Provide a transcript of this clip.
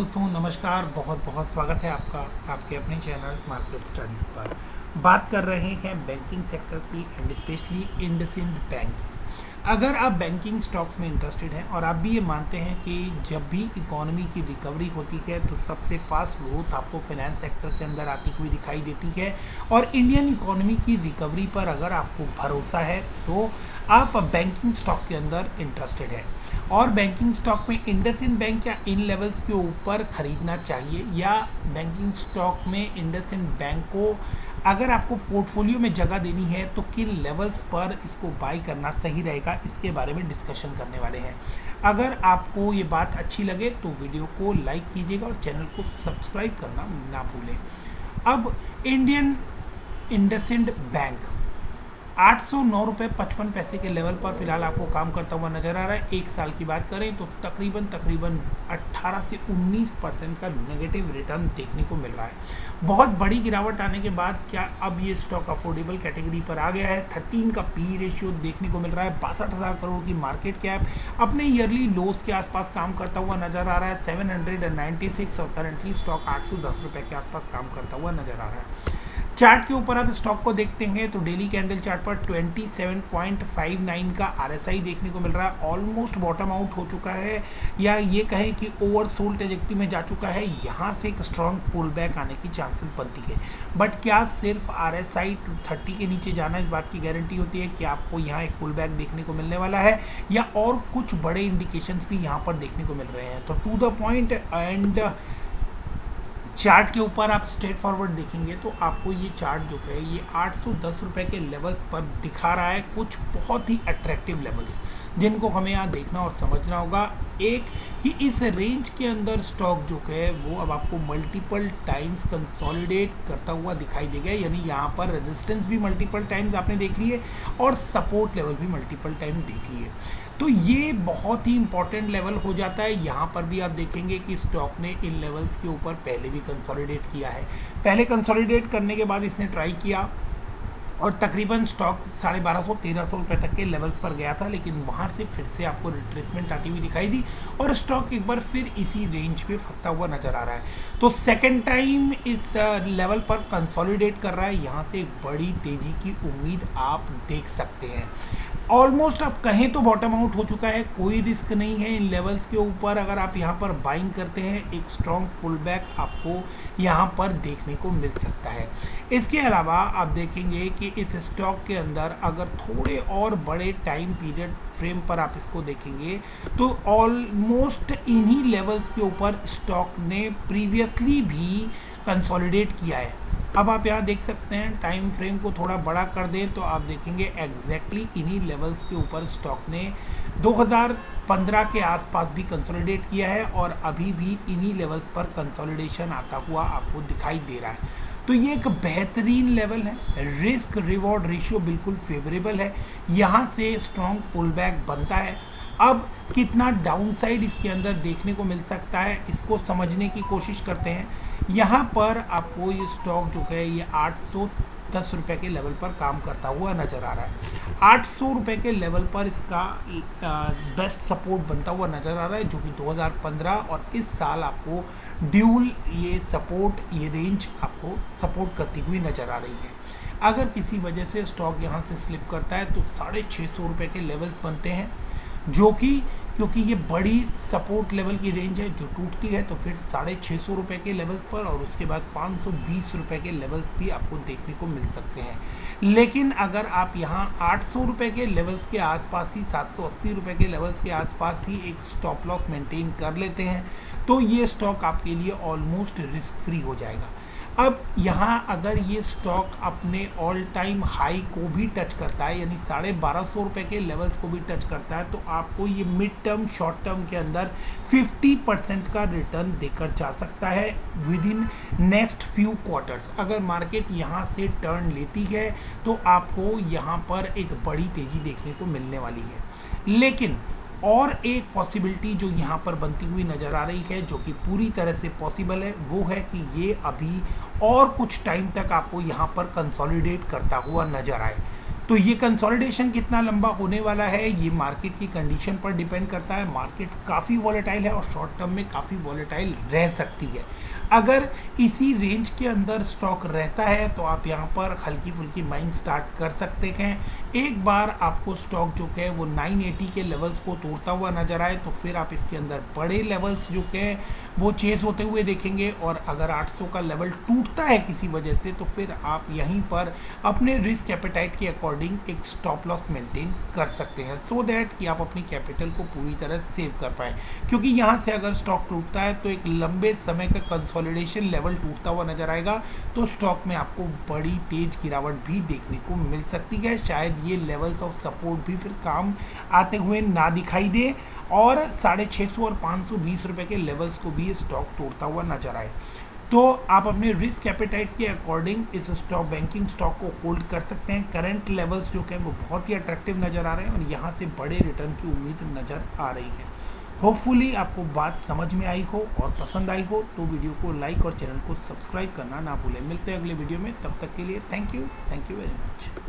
दोस्तों नमस्कार, बहुत बहुत स्वागत है आपका आपके अपने चैनल मार्केट स्टडीज़ पर। बात कर रहे हैं बैंकिंग सेक्टर की एंड स्पेशली इंडसइंड बैंक की। अगर आप बैंकिंग स्टॉक्स में इंटरेस्टेड हैं और आप भी ये मानते हैं कि जब भी इकोनॉमी की रिकवरी होती है तो सबसे फास्ट ग्रोथ आपको फाइनेंस सेक्टर के अंदर आती हुई दिखाई देती है और इंडियन इकोनॉमी की रिकवरी पर अगर आपको भरोसा है तो आप बैंकिंग स्टॉक के अंदर इंटरेस्टेड है और बैंकिंग स्टॉक में इंडसइंड बैंक या इन लेवल्स के ऊपर ख़रीदना चाहिए या बैंकिंग स्टॉक में इंडसइंड बैंक को अगर आपको पोर्टफोलियो में जगह देनी है तो किन लेवल्स पर इसको बाय करना सही रहेगा, इसके बारे में डिस्कशन करने वाले हैं। अगर आपको ये बात अच्छी लगे तो वीडियो को लाइक कीजिएगा और चैनल को सब्सक्राइब करना ना भूलें। अब इंडियन इंडसइंड बैंक 809 रुपये 55 पैसे के लेवल पर फिलहाल आपको काम करता हुआ नजर आ रहा है। एक साल की बात करें तो तकरीबन 18 से 19% का नेगेटिव रिटर्न देखने को मिल रहा है। बहुत बड़ी गिरावट आने के बाद क्या अब ये स्टॉक अफोर्डेबल कैटेगरी पर आ गया है। 13 का पी रेशियो देखने को मिल रहा है। 62,000 करोड़ की मार्केट कैप अपने ईयरली लोस के आसपास काम करता हुआ नजर आ रहा है 796 और करंटली स्टॉक 810 रुपये के आसपास काम करता हुआ नजर आ रहा है। चार्ट के ऊपर आप स्टॉक को देखते हैं तो डेली कैंडल चार्ट पर 27.59 का आरएसआई देखने को मिल रहा है। ऑलमोस्ट बॉटम आउट हो चुका है या ये कहें कि ओवरसोल्ड ट्रैजेक्टरी में जा चुका है। यहाँ से एक स्ट्रॉन्ग पुल बैक आने की चांसेस बनती है, बट क्या सिर्फ आरएसआई 30 के नीचे जाना इस बात की गारंटी होती है कि आपको यहाँ एक पुल बैक देखने को मिलने वाला है या और कुछ बड़े इंडिकेशंस भी यहाँ पर देखने को मिल रहे हैं। तो to the point and chart के ऊपर आप स्ट्रेट फॉरवर्ड देखेंगे तो आपको ये चार्ट जो है ये 810 रुपये के लेवल्स पर दिखा रहा है कुछ बहुत ही अट्रैक्टिव लेवल्स जिनको हमें यहाँ देखना और समझना होगा। एक कि इस रेंज के अंदर स्टॉक जो है वो अब आपको मल्टीपल टाइम्स कंसोलिडेट करता हुआ दिखाई देगा, यानी यहाँ पर रेजिस्टेंस भी मल्टीपल टाइम्स आपने देख लिए और सपोर्ट लेवल भी मल्टीपल टाइम देख लिए। तो ये बहुत ही इंपॉर्टेंट लेवल हो जाता है। यहाँ पर भी आप देखेंगे कि स्टॉक ने इन लेवल्स के ऊपर पहले भी कंसोलिडेट किया है। पहले कंसोलिडेट करने के बाद इसने ट्राई किया और तकरीबन स्टॉक 1250-1300 रुपये तक के लेवल्स पर गया था, लेकिन वहाँ से फिर से आपको रिट्रेसमेंट आती हुई दिखाई दी और स्टॉक एक बार फिर इसी रेंज पे फंसता हुआ नज़र आ रहा है। तो सेकंड टाइम इस लेवल पर कंसोलिडेट कर रहा है। यहाँ से बड़ी तेज़ी की उम्मीद आप देख सकते हैं। ऑलमोस्ट आप कहें तो बॉटम आउट हो चुका है, कोई रिस्क नहीं है इन लेवल्स के ऊपर। अगर आप यहाँ पर बाइंग करते हैं एक स्ट्रॉन्ग पुल बैक आपको यहाँ पर देखने को मिल सकता है। इसके अलावा आप देखेंगे कि इस स्टॉक के अंदर अगर थोड़े और बड़े टाइम पीरियड फ्रेम पर आप इसको देखेंगे तो ऑलमोस्ट इन्हीं लेवल्स के ऊपर स्टॉक ने प्रीवियसली भी कंसोलिडेट किया है। अब आप यहाँ देख सकते हैं, टाइम फ्रेम को थोड़ा बड़ा कर दें तो आप देखेंगे एग्जैक्टली इन्हीं लेवल्स के ऊपर स्टॉक ने 2015 के आसपास भी कंसोलिडेट किया है और अभी भी इन्हीं लेवल्स पर कंसोलिडेशन आता हुआ आपको दिखाई दे रहा है। तो ये एक बेहतरीन लेवल है, रिस्क रिवॉर्ड रेशियो बिल्कुल फेवरेबल है। यहाँ से स्ट्रॉन्ग पुल बैक बनता है। अब कितना डाउनसाइड इसके अंदर देखने को मिल सकता है इसको समझने की कोशिश करते हैं। यहाँ पर आपको ये स्टॉक जो है ये 810 रुपये के लेवल पर काम करता हुआ नज़र आ रहा है। 800 रुपये के लेवल पर इसका बेस्ट सपोर्ट बनता हुआ नज़र आ रहा है, जो कि 2015 और इस साल आपको ड्यूल ये सपोर्ट ये रेंज आपको सपोर्ट करती हुई नज़र आ रही है। अगर किसी वजह से स्टॉक यहाँ से स्लिप करता है तो 650 रुपये के लेवल्स बनते हैं, जो कि क्योंकि ये बड़ी सपोर्ट लेवल की रेंज है जो टूटती है तो फिर 650 रुपये के लेवल्स पर और उसके बाद 520 रुपये के लेवल्स भी आपको देखने को मिल सकते हैं। लेकिन अगर आप यहाँ 800 रुपये के लेवल्स के आसपास ही 780 रुपये के लेवल्स के आसपास ही एक स्टॉप लॉस मेंटेन कर लेते हैं तो ये स्टॉक आपके लिए ऑलमोस्ट रिस्क फ्री हो जाएगा। अब यहाँ अगर ये स्टॉक अपने ऑल टाइम हाई को भी टच करता है, यानी 1250 रुपये के लेवल्स को भी टच करता है, तो आपको ये मिड टर्म शॉर्ट टर्म के अंदर 50% का रिटर्न देकर जा सकता है with in next few quarters. अगर मार्केट यहाँ से टर्न लेती है तो आपको यहाँ पर एक बड़ी तेज़ी देखने को मिलने वाली है। लेकिन और एक पॉसिबिलिटी जो यहाँ पर बनती हुई नज़र आ रही है, जो कि पूरी तरह से पॉसिबल है, वो है कि ये अभी और कुछ टाइम तक आपको यहाँ पर कंसोलिडेट करता हुआ नज़र आए। तो ये कंसोलिडेशन कितना लंबा होने वाला है ये मार्केट की कंडीशन पर डिपेंड करता है। मार्केट काफ़ी वॉलेटाइल है और शॉर्ट टर्म में काफ़ी वॉलेटाइल रह सकती है। अगर इसी रेंज के अंदर स्टॉक रहता है तो आप यहाँ पर हल्की फुल्की बाइंग स्टार्ट कर सकते हैं। एक बार आपको स्टॉक जो है वो 980 के लेवल्स को तोड़ता हुआ नजर आए तो फिर आप इसके अंदर बड़े लेवल्स जो है वो चेज होते हुए देखेंगे। और अगर 800 का लेवल टूटता है किसी वजह से तो फिर आप यहीं पर अपने रिस्क एपेटाइट के अकॉर्डिंग एक स्टॉप लॉस मेंटेन कर सकते हैं, सो दैट कि आप अपनी कैपिटल को पूरी तरह सेव कर पाएँ। क्योंकि यहाँ से अगर स्टॉक टूटता है तो एक लंबे समय का कंसोलिडेशन लेवल टूटता हुआ नजर आएगा तो स्टॉक में आपको बड़ी तेज गिरावट भी देखने को मिल सकती है। शायद ये लेवल्स ऑफ सपोर्ट भी फिर काम आते हुए ना दिखाई दे और 650 और 520 रुपए के लेवल्स को भी स्टॉक तोड़ता हुआ नजर आए। तो आप अपने रिस्क एपेटाइट के अकॉर्डिंग इस स्टॉक बैंकिंग स्टॉक को होल्ड कर सकते हैं। करंट लेवल्स जो है वो बहुत ही अट्रैक्टिव नज़र आ रहे हैं और यहाँ से बड़े रिटर्न की उम्मीद नज़र आ रही है। होपफुली आपको बात समझ में आई हो और पसंद आई हो तो वीडियो को लाइक और चैनल को सब्सक्राइब करना ना भूलें। मिलते हैं अगले वीडियो में, तब तक के लिए थैंक यू वेरी मच।